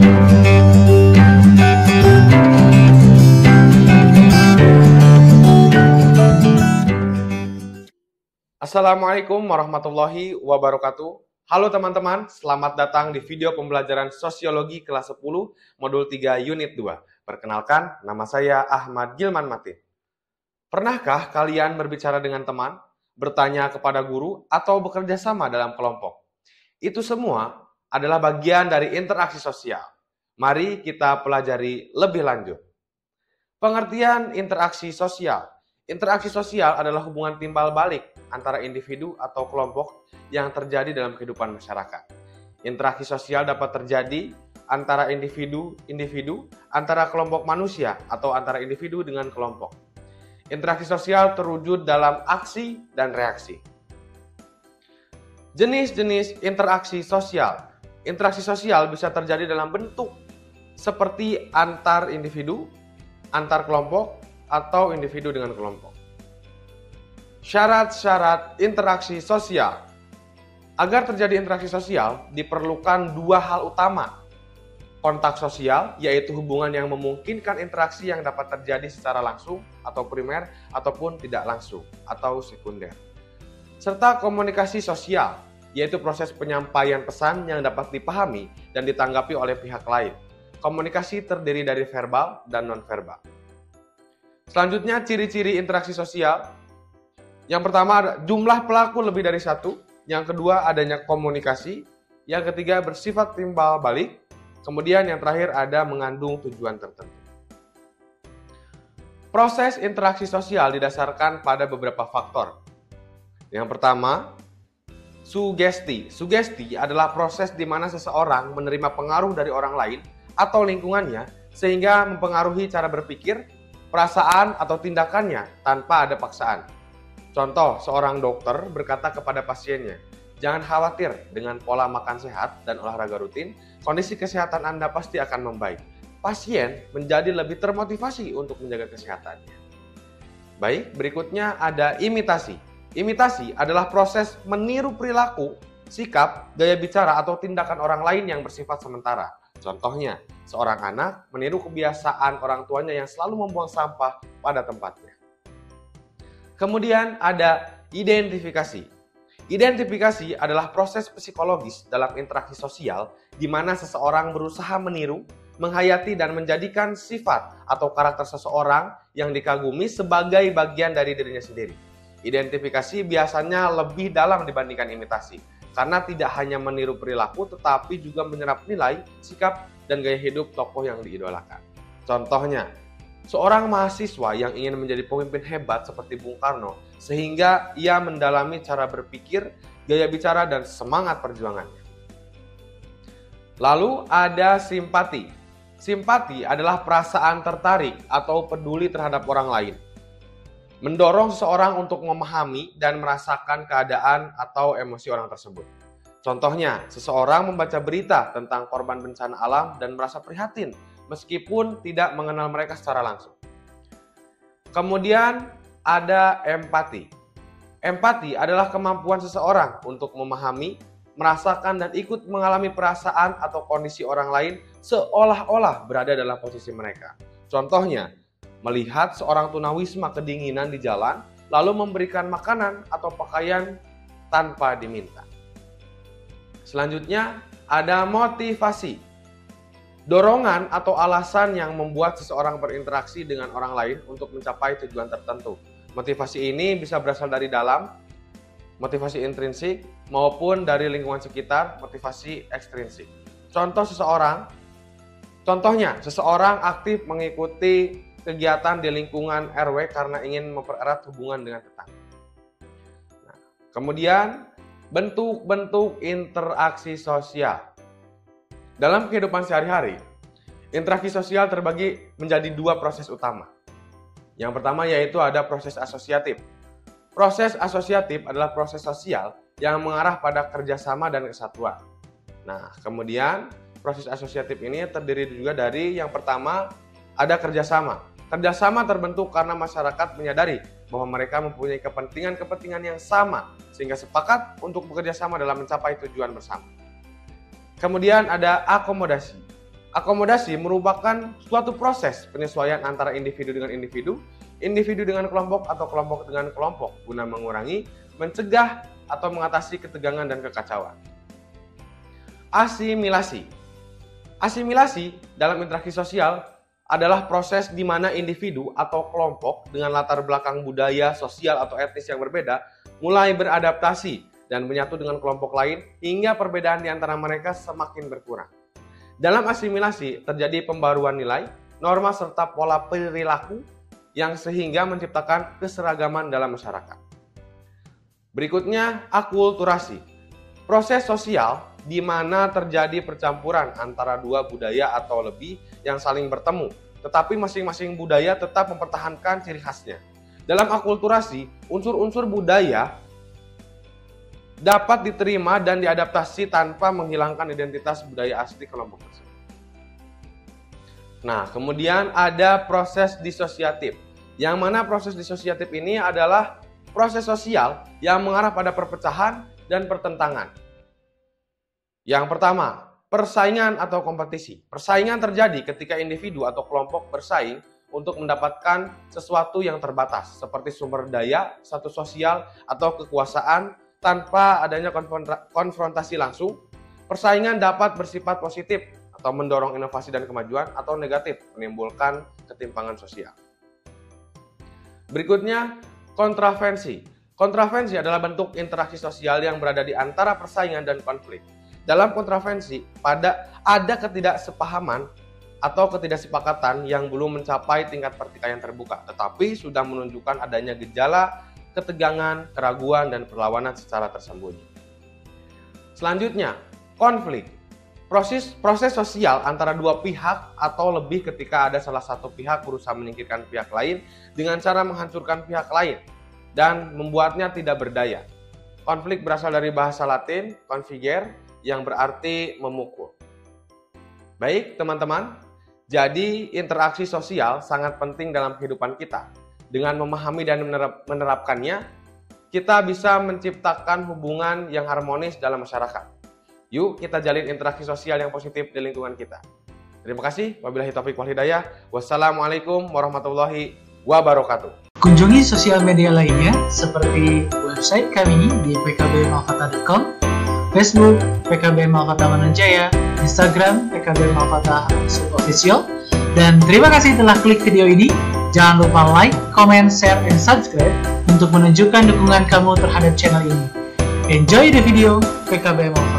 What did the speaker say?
Assalamualaikum warahmatullahi wabarakatuh. Halo teman-teman, selamat datang di video pembelajaran Sosiologi kelas 10, modul 3 unit 2. Perkenalkan, nama saya Ahmad Gilman Matin. Pernahkah kalian berbicara dengan teman, bertanya kepada guru, atau bekerja sama dalam kelompok? Itu semua adalah bagian dari interaksi sosial. Mari kita pelajari lebih lanjut. Pengertian interaksi sosial. Interaksi sosial adalah hubungan timbal balik antara individu atau kelompok yang terjadi dalam kehidupan masyarakat. Interaksi sosial dapat terjadi antara individu, antara kelompok manusia, atau antara individu dengan kelompok. Interaksi sosial terwujud dalam aksi dan reaksi. Jenis-jenis interaksi sosial. Interaksi sosial bisa terjadi dalam bentuk seperti antar individu, antar kelompok, atau individu dengan kelompok. Syarat-syarat interaksi sosial. Agar terjadi interaksi sosial, diperlukan dua hal utama. Kontak sosial, yaitu hubungan yang memungkinkan interaksi yang dapat terjadi secara langsung atau primer, ataupun tidak langsung atau sekunder. Serta komunikasi sosial, yaitu proses penyampaian pesan yang dapat dipahami dan ditanggapi oleh pihak lain. Komunikasi terdiri dari verbal dan non-verbal. Selanjutnya, ciri-ciri interaksi sosial. Yang pertama, jumlah pelaku lebih dari satu. Yang kedua, adanya komunikasi. Yang ketiga, bersifat timbal balik. Kemudian yang terakhir, ada mengandung tujuan tertentu. Proses interaksi sosial didasarkan pada beberapa faktor. Yang pertama, sugesti. Sugesti adalah proses di mana seseorang menerima pengaruh dari orang lain atau lingkungannya sehingga mempengaruhi cara berpikir, perasaan, atau tindakannya tanpa ada paksaan. Contoh, seorang dokter berkata kepada pasiennya, "Jangan khawatir, dengan pola makan sehat dan olahraga rutin, kondisi kesehatan Anda pasti akan membaik." Pasien menjadi lebih termotivasi untuk menjaga kesehatannya. Baik, berikutnya ada imitasi. Imitasi adalah proses meniru perilaku, sikap, gaya bicara, atau tindakan orang lain yang bersifat sementara. Contohnya, seorang anak meniru kebiasaan orang tuanya yang selalu membuang sampah pada tempatnya. Kemudian ada identifikasi. Identifikasi adalah proses psikologis dalam interaksi sosial di mana seseorang berusaha meniru, menghayati, dan menjadikan sifat atau karakter seseorang yang dikagumi sebagai bagian dari dirinya sendiri. Identifikasi biasanya lebih dalam dibandingkan imitasi, karena tidak hanya meniru perilaku tetapi juga menyerap nilai, sikap, dan gaya hidup tokoh yang diidolakan. Contohnya, seorang mahasiswa yang ingin menjadi pemimpin hebat seperti Bung Karno sehingga ia mendalami cara berpikir, gaya bicara, dan semangat perjuangannya. Lalu ada simpati. Simpati adalah perasaan tertarik atau peduli terhadap orang lain. Mendorong seseorang untuk memahami dan merasakan keadaan atau emosi orang tersebut. Contohnya, seseorang membaca berita tentang korban bencana alam dan merasa prihatin meskipun tidak mengenal mereka secara langsung. Kemudian ada empati. Empati adalah kemampuan seseorang untuk memahami, merasakan, dan ikut mengalami perasaan atau kondisi orang lain seolah-olah berada dalam posisi mereka. Contohnya, melihat seorang tunawisma kedinginan di jalan, lalu memberikan makanan atau pakaian tanpa diminta. Selanjutnya, ada motivasi. Dorongan atau alasan yang membuat seseorang berinteraksi dengan orang lain untuk mencapai tujuan tertentu. Motivasi ini bisa berasal dari dalam, motivasi intrinsik, maupun dari lingkungan sekitar, motivasi ekstrinsik. Contohnya, seseorang aktif mengikuti kegiatan di lingkungan RW karena ingin mempererat hubungan dengan tetangga. Nah, kemudian bentuk-bentuk interaksi sosial. Dalam kehidupan sehari-hari, interaksi sosial terbagi menjadi dua proses utama. Yang pertama yaitu ada proses asosiatif. Proses asosiatif adalah proses sosial yang mengarah pada kerjasama dan kesatuan. Nah, kemudian proses asosiatif ini terdiri juga dari yang pertama ada kerjasama. Kerjasama terbentuk karena masyarakat menyadari bahwa mereka mempunyai kepentingan-kepentingan yang sama sehingga sepakat untuk bekerja sama dalam mencapai tujuan bersama. Kemudian ada akomodasi. Akomodasi merupakan suatu proses penyesuaian antara individu dengan individu, individu dengan kelompok atau kelompok dengan kelompok guna mengurangi, mencegah, atau mengatasi ketegangan dan kekacauan. Asimilasi. Asimilasi dalam interaksi sosial adalah proses di mana individu atau kelompok dengan latar belakang budaya, sosial, atau etnis yang berbeda mulai beradaptasi dan menyatu dengan kelompok lain hingga perbedaan di antara mereka semakin berkurang. Dalam asimilasi terjadi pembaruan nilai, norma, serta pola perilaku yang sehingga menciptakan keseragaman dalam masyarakat. Berikutnya, akulturasi. Proses sosial di mana terjadi percampuran antara dua budaya atau lebih yang saling bertemu, tetapi masing-masing budaya tetap mempertahankan ciri khasnya. Dalam akulturasi, unsur-unsur budaya dapat diterima dan diadaptasi tanpa menghilangkan identitas budaya asli kelompok tersebut. Nah, kemudian ada proses disosiatif, yang mana proses disosiatif ini adalah proses sosial yang mengarah pada perpecahan dan pertentangan. Yang pertama, persaingan atau kompetisi. Persaingan terjadi ketika individu atau kelompok bersaing untuk mendapatkan sesuatu yang terbatas, seperti sumber daya, status sosial, atau kekuasaan. Tanpa adanya konfrontasi langsung, persaingan dapat bersifat positif atau mendorong inovasi dan kemajuan, atau negatif, menimbulkan ketimpangan sosial. Berikutnya, kontravensi. Kontravensi adalah bentuk interaksi sosial yang berada di antara persaingan dan konflik. Dalam kontravensi, ada ketidaksepahaman atau ketidaksepakatan yang belum mencapai tingkat pertikaian terbuka, tetapi sudah menunjukkan adanya gejala ketegangan, keraguan, dan perlawanan secara tersembunyi. Selanjutnya, konflik. Proses sosial antara dua pihak atau lebih ketika ada salah satu pihak berusaha menyingkirkan pihak lain dengan cara menghancurkan pihak lain dan membuatnya tidak berdaya. Konflik berasal dari bahasa Latin, configere, yang berarti memukul. Baik, teman-teman. Jadi, interaksi sosial sangat penting dalam kehidupan kita. Dengan memahami dan menerapkannya, kita bisa menciptakan hubungan yang harmonis dalam masyarakat. Yuk kita jalin interaksi sosial yang positif di lingkungan kita. Terima kasih. Wabillahi taufiq wal hidayah. Wassalamualaikum warahmatullahi wabarakatuh. Kunjungi sosial media lainnya seperti website kami di pkbmalfata.com, Facebook PKB Malfata Mananjaya, Instagram PKB Malfata Official. Dan terima kasih telah klik video ini. Jangan lupa like, comment, share, and subscribe untuk menunjukkan dukungan kamu terhadap channel ini. Enjoy the video, PKB Malfata.